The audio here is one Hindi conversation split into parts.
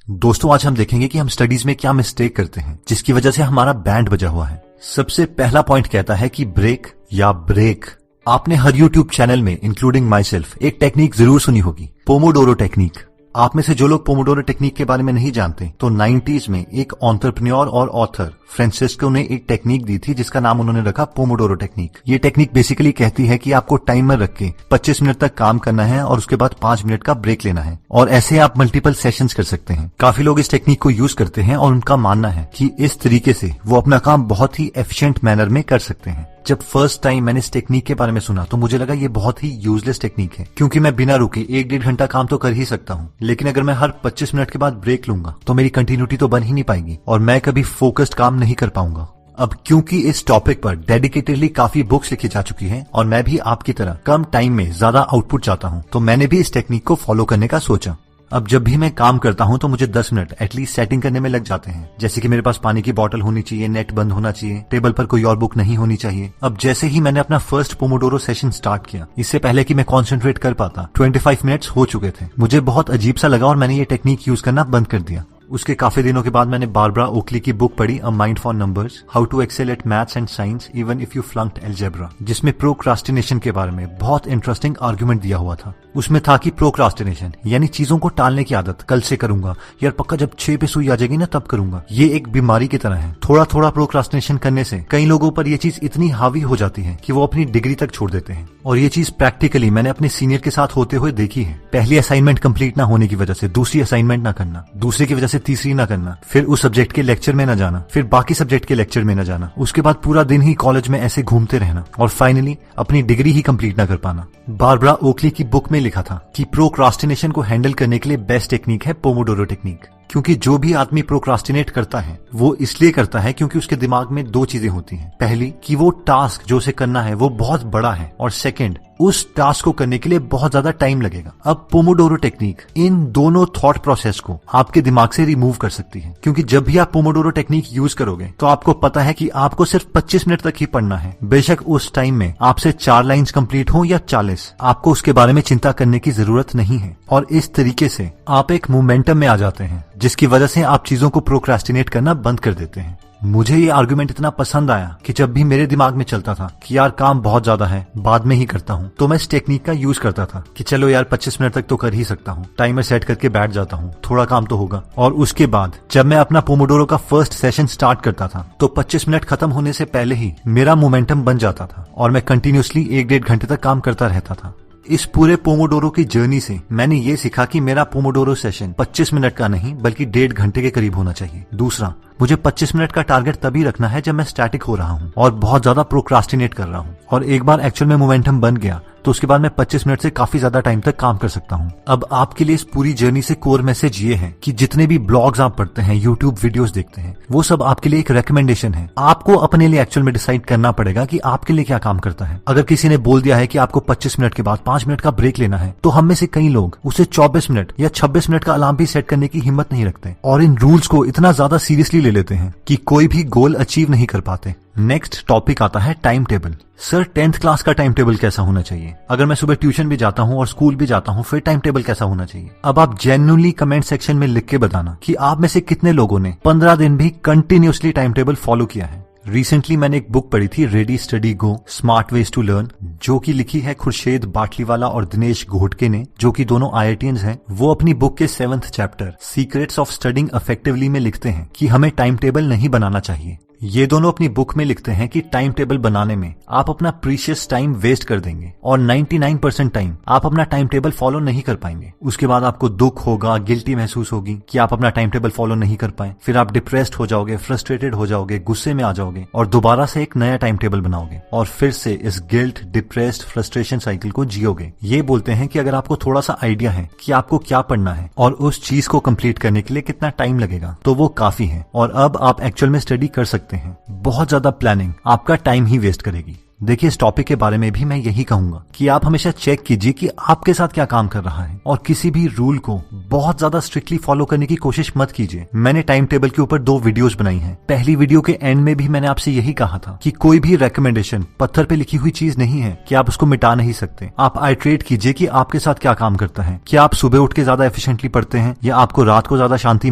दोस्तों आज हम देखेंगे कि हम स्टडीज में क्या मिस्टेक करते हैं जिसकी वजह से हमारा बैंड बजा हुआ है। सबसे पहला पॉइंट कहता है कि ब्रेक या ब्रेक। आपने हर यूट्यूब चैनल में इंक्लूडिंग माई सेल्फ एक टेक्निक जरूर सुनी होगी, पोमोडोरो टेक्निक। आप में से जो लोग पोमोडोरो टेक्निक के बारे में नहीं जानते तो 90s में एक एंटरप्रेन्योर और ऑथर फ्रांसिस्को ने एक टेक्निक दी थी जिसका नाम उन्होंने रखा पोमोडोरो टेक्निक। ये टेक्निक बेसिकली कहती है कि आपको टाइमर रख के 25 मिनट तक काम करना है और उसके बाद 5 मिनट का ब्रेक लेना है और ऐसे आप मल्टीपल सेशंस कर सकते हैं। काफी लोग इस टेक्निक को यूज करते हैं और उनका मानना है कि इस तरीके से वो अपना काम बहुत ही एफिशिएंट मैनर में कर सकते हैं। जब फर्स्ट टाइम मैंने इस टेक्निक के बारे में सुना तो मुझे लगा ये बहुत ही यूजलेस टेक्निक है, क्योंकि मैं बिना रुके 1-1.5 घंटा काम तो कर ही सकता हूँ, लेकिन अगर मैं हर 25 मिनट के बाद ब्रेक लूंगा तो मेरी कंटिन्यूटी तो बन ही नहीं पाएगी और मैं कभी फोकस्ड काम नहीं कर पाऊंगा। अब क्योंकि इस टॉपिक पर डेडिकेटेडली काफी बुक्स लिखी जा चुकी हैं और मैं भी आपकी तरह कम टाइम में ज्यादा आउटपुट चाहता हूं, तो मैंने भी इस टेक्निक को फॉलो करने का सोचा। अब जब भी मैं काम करता हूं तो मुझे 10 मिनट एटलीस्ट सेटिंग करने में लग जाते हैं, जैसे कि मेरे पास पानी की बोतल होनी चाहिए, नेट बंद होना चाहिए, टेबल पर कोई और बुक नहीं होनी चाहिए। अब जैसे ही मैंने अपना फर्स्ट पोमोडोरो सेशन स्टार्ट किया, इससे पहले कि मैं कॉन्सेंट्रेट कर पाता 25 मिनट्स हो चुके थे। मुझे बहुत अजीब सा लगा और मैंने ये टेक्निक यूज करना बंद कर दिया। उसके काफी दिनों के बाद मैंने बारबरा ओकली की बुक पढ़ी, a mind for numbers, how to excel at maths and science even if you flunked algebra, जिसमें प्रोक्रास्टिनेशन के बारे में बहुत इंटरेस्टिंग आर्गुमेंट दिया हुआ था। उसमें था कि प्रोक्रास्टिनेशन यानी चीजों को टालने की आदत, कल से करूंगा यार, पक्का जब 6 पे सुई आ जाएगी ना तब करूंगा, ये एक बीमारी की तरह है। थोड़ा थोड़ा प्रोक्रास्टिनेशन करने से कई लोगों पर ये चीज इतनी हावी हो जाती है कि वो अपनी डिग्री तक छोड़ देते हैं और ये चीज प्रैक्टिकली मैंने अपने सीनियर के साथ होते हुए देखी है। पहली असाइनमेंट कंप्लीट ना होने की वजह से दूसरी असाइनमेंट ना करना, दूसरे की वजह से तीसरी ना करना, फिर उस सब्जेक्ट के लेक्चर में न जाना, फिर बाकी सब्जेक्ट के लेक्चर में न जाना, उसके बाद पूरा दिन ही कॉलेज में ऐसे घूमते रहना और फाइनली अपनी डिग्री ही कंप्लीट न कर पाना। बारबरा ओकली की बुक में लिखा था कि प्रोक्रास्टिनेशन को हैंडल करने के लिए बेस्ट टेक्निक है पोमोडोरो टेक्निक, क्योंकि जो भी आदमी प्रोक्रास्टिनेट करता है वो इसलिए करता है क्योंकि उसके दिमाग में 2 चीजें होती हैं। पहली कि वो टास्क जो उसे करना है वो बहुत बड़ा है और सेकंड उस टास्क को करने के लिए बहुत ज्यादा टाइम लगेगा। अब पोमोडोरो टेक्निक इन दोनों थॉट प्रोसेस को आपके दिमाग से रिमूव कर सकती है, क्योंकि जब भी आप पोमोडोरो टेक्निक यूज करोगे तो आपको पता है कि आपको सिर्फ 25 मिनट तक ही पढ़ना है। बेशक उस टाइम में आपसे 4 लाइन्स कंप्लीट हो या 40, आपको उसके बारे में चिंता करने की जरूरत नहीं है और इस तरीके से आप एक मोमेंटम में आ जाते हैं जिसकी वजह से आप चीजों को प्रोक्रास्टिनेट करना बंद कर देते हैं। मुझे ये आर्गुमेंट इतना पसंद आया कि जब भी मेरे दिमाग में चलता था कि यार काम बहुत ज्यादा है, बाद में ही करता हूँ, तो मैं इस टेक्निक का यूज करता था कि चलो यार 25 मिनट तक तो कर ही सकता हूँ, टाइमर सेट करके बैठ जाता हूँ, थोड़ा काम तो होगा। और उसके बाद जब मैं अपना पोमोडोरो का फर्स्ट सेशन स्टार्ट करता था तो 25 मिनट खत्म होने से पहले ही मेरा मोमेंटम बन जाता था और मैं कंटिन्यूसली 1-1.5 घंटे तक काम करता रहता था। इस पूरे पोमोडोरो की जर्नी से मैंने ये सीखा कि मेरा पोमोडोरो सेशन 25 मिनट का नहीं बल्कि 1.5 घंटे के करीब होना चाहिए। दूसरा, मुझे 25 मिनट का टारगेट तभी रखना है जब मैं स्टैटिक हो रहा हूँ और बहुत ज्यादा प्रोक्रास्टिनेट कर रहा हूँ, और एक बार एक्चुअल में मोमेंटम बन गया तो उसके बाद मैं 25 मिनट से काफी ज्यादा टाइम तक काम कर सकता हूँ। अब आपके लिए इस पूरी जर्नी से कोर मैसेज ये है कि जितने भी ब्लॉग्स आप पढ़ते हैं, यूट्यूब वीडियोस देखते हैं, वो सब आपके लिए एक रेकमेंडेशन है। आपको अपने लिए एक्चुअल में डिसाइड करना पड़ेगा कि आपके लिए क्या काम करता है। अगर किसी ने बोल दिया है कि आपको 25 मिनट के बाद 5 मिनट का ब्रेक लेना है, तो हम में से कई लोग उसे 24 मिनट या 26 मिनट का अलार्म भी सेट करने की हिम्मत नहीं रखते और इन रूल्स को इतना ज्यादा सीरियसली ले लेते हैं कि कोई भी गोल अचीव नहीं कर पाते। नेक्स्ट टॉपिक आता है time table. Sir 10th class का टाइम टेबल कैसा होना चाहिए? अगर मैं सुबह ट्यूशन भी जाता हूँ और स्कूल भी जाता हूँ, फिर टाइम टेबल कैसा होना चाहिए? अब आप जेन्युइनली कमेंट सेक्शन में लिख के बताना कि आप में से कितने लोगों ने 15 दिन भी कंटिन्यूसली टाइम टेबल फॉलो किया है। रिसेंटली मैंने एक बुक पढ़ी थी, ready study go smart ways to learn, जो कि लिखी है खुर्शीद बाटलीवाला और दिनेश घोटके ने, जो कि दोनों IITians हैं। वो अपनी बुक के 7th chapter secrets of studying effectively में लिखते हैं कि हमें टाइम टेबल नहीं बनाना चाहिए। ये दोनों अपनी बुक में लिखते हैं कि टाइम टेबल बनाने में आप अपना प्रीशियस टाइम वेस्ट कर देंगे और 99% टाइम आप अपना टाइम टेबल फॉलो नहीं कर पाएंगे। उसके बाद आपको दुख होगा, गिल्टी महसूस होगी कि आप अपना टाइम टेबल फॉलो नहीं कर पाए, फिर आप डिप्रेस्ड हो जाओगे, फ्रस्ट्रेटेड हो जाओगे, गुस्से में आ जाओगे और दोबारा से एक नया टाइम टेबल बनाओगे और फिर से इस गिल्ट, डिप्रेस्ड, फ्रस्ट्रेशन साइकिल को जियोगे। ये बोलते हैं कि अगर आपको थोड़ा सा आइडिया है कि आपको क्या पढ़ना है और उस चीज को कंप्लीट करने के लिए कितना टाइम लगेगा, तो वो काफी है और अब आप एक्चुअल में स्टडी कर सकते हैं। बहुत ज्यादा प्लानिंग आपका टाइम ही वेस्ट करेगी। देखिए, इस टॉपिक के बारे में भी मैं यही कहूंगा कि आप हमेशा चेक कीजिए कि आपके साथ क्या काम कर रहा है और किसी भी रूल को बहुत ज्यादा स्ट्रिक्टली फॉलो करने की कोशिश मत कीजिए। मैंने टाइम टेबल के ऊपर 2 वीडियोस बनाई हैं। पहली वीडियो के एंड में भी मैंने आपसे यही कहा था कि कोई भी रिकमेंडेशन पत्थर पे लिखी हुई चीज नहीं है कि आप उसको मिटा नहीं सकते। आप आइट्रेट कीजिए कि आपके साथ क्या काम करता है। क्या आप सुबह उठ के ज्यादा एफिशिएंटली पढ़ते हैं या आपको रात को ज्यादा शांति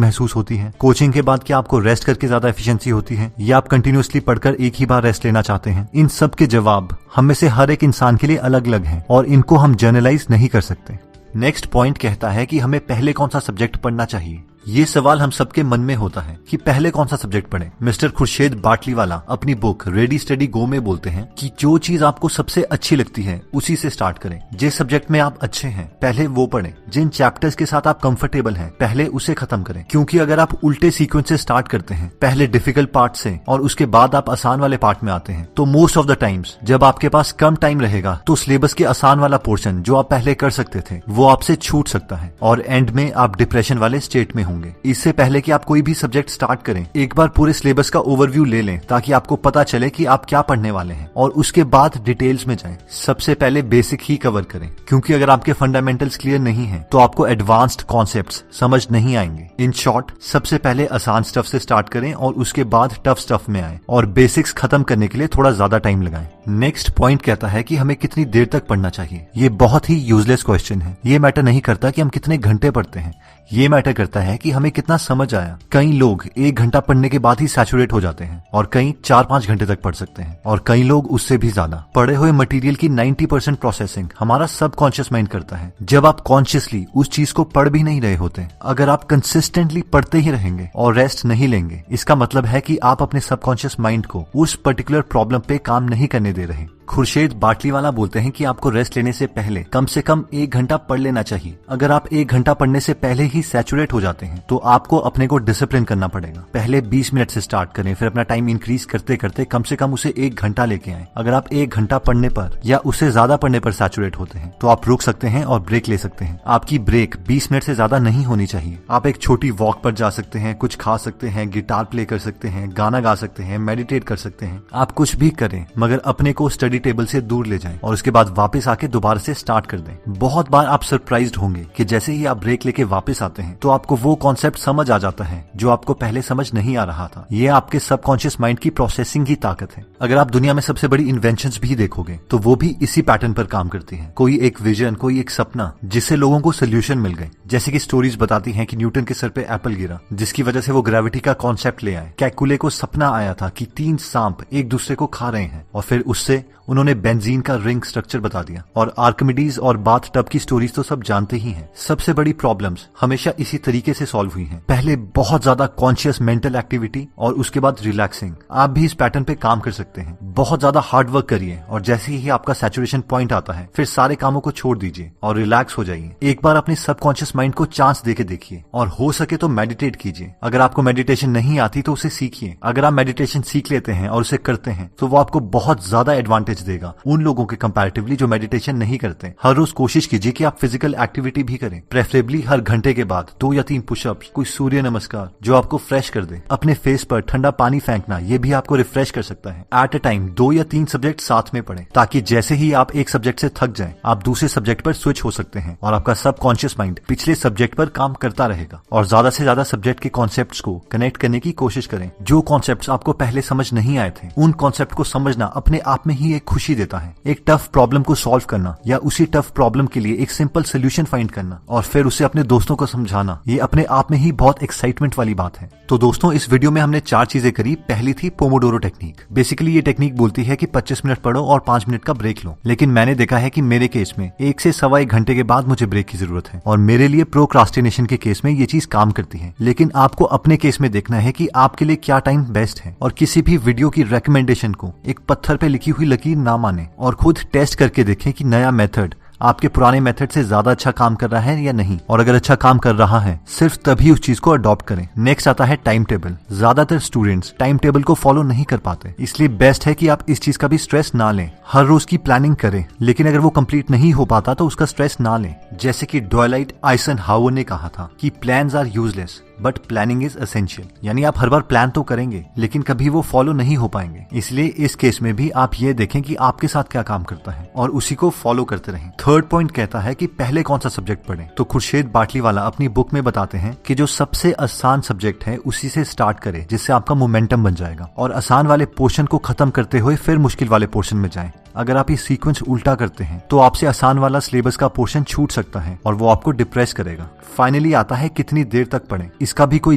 महसूस होती है? कोचिंग के बाद क्या आपको रेस्ट करके ज्यादा एफिशिएंसी होती है या आप कंटिन्यूअसली पढ़कर एक ही बार रेस्ट लेना चाहते हैं? इन सब के जवाब हम में से हर एक इंसान के लिए अलग अलग हैं और इनको हम जनरलाइज नहीं कर सकते। नेक्स्ट पॉइंट कहता है कि हमें पहले कौन सा सब्जेक्ट पढ़ना चाहिए। ये सवाल हम सबके मन में होता है कि पहले कौन सा सब्जेक्ट पढ़ें। मिस्टर खुर्शीद बाटलीवाला अपनी बुक रेडी स्टडी गो में बोलते हैं कि जो चीज आपको सबसे अच्छी लगती है उसी से स्टार्ट करें। जिस सब्जेक्ट में आप अच्छे हैं पहले वो पढ़ें। जिन चैप्टर्स के साथ आप कंफर्टेबल हैं पहले उसे खत्म करें, क्योंकि अगर आप उल्टे सीक्वेंस से स्टार्ट करते हैं, पहले डिफिकल्ट पार्ट से और उसके बाद आप आसान वाले पार्ट में आते हैं, तो मोस्ट ऑफ द टाइम्स जब आपके पास कम टाइम रहेगा तो सिलेबस के आसान वाला पोर्शन जो आप पहले कर सकते थे वो आपसे छूट सकता है और एंड में आप डिप्रेशन वाले स्टेट में होंगे। इससे पहले कि आप कोई भी सब्जेक्ट स्टार्ट करें, एक बार पूरे सिलेबस का ओवरव्यू ले लें ताकि आपको पता चले कि आप क्या पढ़ने वाले हैं और उसके बाद डिटेल्स में जाएं। सबसे पहले बेसिक ही कवर करें, क्योंकि अगर आपके फंडामेंटल्स क्लियर नहीं हैं तो आपको एडवांस्ड कॉन्सेप्ट्स समझ नहीं आएंगे। इन शॉर्ट, सबसे पहले आसान स्टफ से स्टार्ट करें और उसके बाद टफ स्टफ में आए और बेसिक्स खत्म करने के लिए थोड़ा ज्यादा टाइम लगाएं। नेक्स्ट पॉइंट कहता है कि हमें कितनी देर तक पढ़ना चाहिए। ये बहुत ही यूजलेस क्वेश्चन है। ये मैटर नहीं करता कि हम कितने घंटे पढ़ते हैं, ये मैटर करता है कि हमें कितना समझ आया। कई लोग 1 घंटा पढ़ने के बाद ही सैचुरेट हो जाते हैं और कई 4-5 घंटे तक पढ़ सकते हैं और कई लोग उससे भी ज्यादा। पढ़े हुए मटेरियल की 90% प्रोसेसिंग हमारा सबकॉन्शियस माइंड करता है, जब आप कॉन्शियसली उस चीज को पढ़ भी नहीं रहे होते। अगर आप कंसिस्टेंटली पढ़ते ही रहेंगे और रेस्ट नहीं लेंगे, इसका मतलब है कि आप अपने सबकॉन्शियस माइंड को उस पर्टिकुलर प्रॉब्लम पे काम नहीं करने दे रहे। खुर्शीद बाटलीवाला बोलते हैं कि आपको रेस्ट लेने से पहले कम से कम 1 घंटा पढ़ लेना चाहिए। अगर आप 1 घंटा पढ़ने से पहले ही सैचुरेट हो जाते हैं तो आपको अपने को डिसिप्लिन करना पड़ेगा। पहले 20 मिनट से स्टार्ट करें, फिर अपना टाइम इंक्रीज करते करते कम से कम उसे 1 घंटा लेके आए। अगर आप 1 घंटा पढ़ने पर या उससे ज्यादा पढ़ने पर सैचुरेट होते हैं तो आप रुक सकते हैं और ब्रेक ले सकते हैं। आपकी ब्रेक 20 मिनट से ज्यादा नहीं होनी चाहिए। आप एक छोटी वॉक पर जा सकते हैं, कुछ खा सकते हैं, गिटार प्ले कर सकते हैं, गाना गा सकते हैं, मेडिटेट कर सकते हैं। आप कुछ भी करें मगर अपने को स्टडी टेबल से दूर ले जाएं और उसके बाद वापस आके दोबारा से स्टार्ट कर दें। बहुत बार आप सरप्राइज्ड होंगे कि जैसे ही आप ब्रेक लेके वापस आते हैं तो आपको वो कॉन्सेप्ट समझ आ जाता है जो आपको पहले समझ नहीं आ रहा था। ये आपके सबकॉन्शियस माइंड की प्रोसेसिंग की ताकत है। अगर आप दुनिया में सबसे बड़ी इन्वेंशंस भी देखोगे तो वो भी इसी पैटर्न पर काम करती है। कोई एक विजन, कोई एक सपना जिससे लोगों को सोल्यूशन मिल गए। जैसे कि स्टोरीज बताती हैं कि न्यूटन के सर पे एप्पल गिरा जिसकी वजह से वो ग्रेविटी का कॉन्सेप्ट ले आए। कैकुले को सपना आया था कि 3 सांप एक दूसरे को खा रहे हैं और फिर उससे उन्होंने बेंजीन का रिंग स्ट्रक्चर बता दिया। और आर्किमिडीज और बाथ टब की स्टोरीज तो सब जानते ही हैं। सबसे बड़ी प्रॉब्लम्स हमेशा इसी तरीके से सॉल्व हुई हैं। पहले बहुत ज्यादा कॉन्शियस मेंटल एक्टिविटी और उसके बाद रिलैक्सिंग। आप भी इस पैटर्न पे काम कर सकते हैं। बहुत ज्यादा हार्ड वर्क करिए और जैसे ही आपका सैचुरेशन पॉइंट आता है फिर सारे कामों को छोड़ दीजिए और रिलैक्स हो जाइए। एक बार अपने सबकॉन्शियस माइंड को चांस देके देखिए और हो सके तो मेडिटेट कीजिए। अगर आपको मेडिटेशन नहीं आती तो उसे सीखिए। अगर आप मेडिटेशन सीख लेते हैं और उसे करते हैं तो वो आपको बहुत ज्यादा एडवांटेज देगा उन लोगों के कंपैरेटिवली जो मेडिटेशन नहीं करते। हर रोज कोशिश कीजिए कि आप फिजिकल एक्टिविटी भी करें, प्रेफरेबली हर घंटे के बाद 2 या 3 पुशअप्स, कोई सूर्य नमस्कार जो आपको फ्रेश कर दे। अपने फेस पर ठंडा पानी फेंकना ये भी आपको रिफ्रेश कर सकता है। एट अ टाइम 2 या 3 सब्जेक्ट साथ में पढ़ें ताकि जैसे ही आप एक सब्जेक्ट से थक जाएं आप दूसरे सब्जेक्ट पर स्विच हो सकते हैं और आपका सबकॉन्शियस माइंड पिछले सब्जेक्ट पर काम करता रहेगा। और ज्यादा से ज्यादा सब्जेक्ट के कॉन्सेप्ट्स को कनेक्ट करने की कोशिश करें। जो कॉन्सेप्ट्स आपको पहले समझ नहीं आए थे उन कॉन्सेप्ट को समझना अपने आप में ही एक खुशी देता है। एक टफ प्रॉब्लम को सॉल्व करना या उसी टफ प्रॉब्लम के लिए एक सिंपल सोल्यूशन फाइंड करना और फिर उसे अपने दोस्तों को समझाना, ये अपने आप में ही बहुत एक्साइटमेंट वाली बात है। तो दोस्तों, इस वीडियो में हमने 4 चीजें करी। पहली थी पोमोडोरो टेक्निक। बेसिकली ये टेक्निक बोलती है कि 25 मिनट पढ़ो और 5 मिनट का ब्रेक लो, लेकिन मैंने देखा है कि मेरे केस में 1 से सवा 1 घंटे के बाद मुझे ब्रेक की जरूरत है और मेरे लिए प्रोक्रास्टिनेशन के केस में ये चीज काम करती है। लेकिन आपको अपने केस में देखना है कि आपके लिए क्या टाइम बेस्ट है और किसी भी वीडियो की रिकमेंडेशन को एक पत्थर पे लिखी हुई लकीर ना माने और खुद टेस्ट करके देखें कि नया मेथड आपके पुराने मेथड से ज्यादा अच्छा काम कर रहा है या नहीं। और अगर अच्छा काम कर रहा है सिर्फ तभी उस चीज को अडॉप्ट करें। नेक्स्ट आता है टाइम टेबल। ज्यादातर स्टूडेंट्स टाइम टेबल को फॉलो नहीं कर पाते, इसलिए बेस्ट है कि आप इस चीज का भी स्ट्रेस ना लें। हर रोज की प्लानिंग करें, लेकिन अगर वो कंप्लीट नहीं हो पाता तो उसका स्ट्रेस ना लें। जैसे कि डॉयलाइट आइजनहावर ने कहा था कि plans are useless but planning is essential, यानी आप हर बार प्लान तो करेंगे लेकिन कभी वो फॉलो नहीं हो पाएंगे। इसलिए इस केस में भी आप ये देखें कि आपके साथ क्या काम करता है और उसी को फॉलो करते रहें। थर्ड पॉइंट कहता है कि पहले कौन सा सब्जेक्ट पढ़ें। तो खुर्शीद बाटलीवाला अपनी बुक में बताते हैं कि जो सबसे आसान सब्जेक्ट है उसी से स्टार्ट करें, जिससे आपका मोमेंटम बन जाएगा, और आसान वाले पोर्शन को खत्म करते हुए फिर मुश्किल वाले पोर्शन में जाएं। अगर आप ये सीक्वेंस उल्टा करते हैं तो आपसे आसान वाला सिलेबस का पोर्शन छूट सकता है और वो आपको डिप्रेस करेगा। फाइनली आता है कितनी देर तक पढ़ें। इसका भी कोई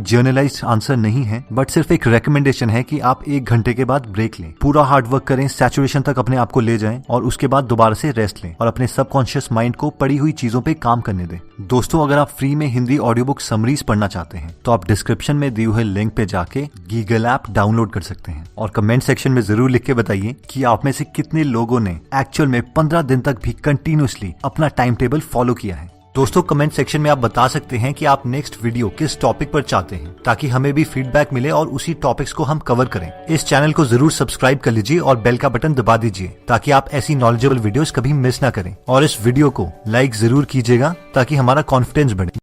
जर्नलाइज्ड आंसर नहीं है, बट सिर्फ एक रेकमेंडेशन है कि आप 1 घंटे के बाद ब्रेक लें, पूरा हार्ड वर्क करें, सैचुरेशन तक अपने आप को ले जाएं और उसके बाद दोबारा से रेस्ट लें और अपने सबकॉन्शियस माइंड को पड़ी हुई चीजों पे काम करने दें। दोस्तों, अगर आप फ्री में हिंदी ऑडियो बुक समरीज पढ़ना चाहते हैं तो आप डिस्क्रिप्शन में दिए हुए लिंक पे जाके गीगल ऐप डाउनलोड कर सकते हैं और कमेंट सेक्शन में जरूर लिख के बताइए कि आप में से कितने लोगों ने एक्चुअल में 15 दिन तक भी कंटिन्यूअसली अपना टाइम टेबल फॉलो किया है। दोस्तों, कमेंट सेक्शन में आप बता सकते हैं कि आप नेक्स्ट वीडियो किस टॉपिक पर चाहते हैं, ताकि हमें भी फीडबैक मिले और उसी टॉपिक्स को हम कवर करें। इस चैनल को जरूर सब्सक्राइब कर लीजिए और बेल का बटन दबा दीजिए ताकि आप ऐसी नॉलेजेबल वीडियोस कभी मिस ना करें, और इस वीडियो को लाइक जरूर कीजिएगा ताकि हमारा कॉन्फिडेंस बढ़े।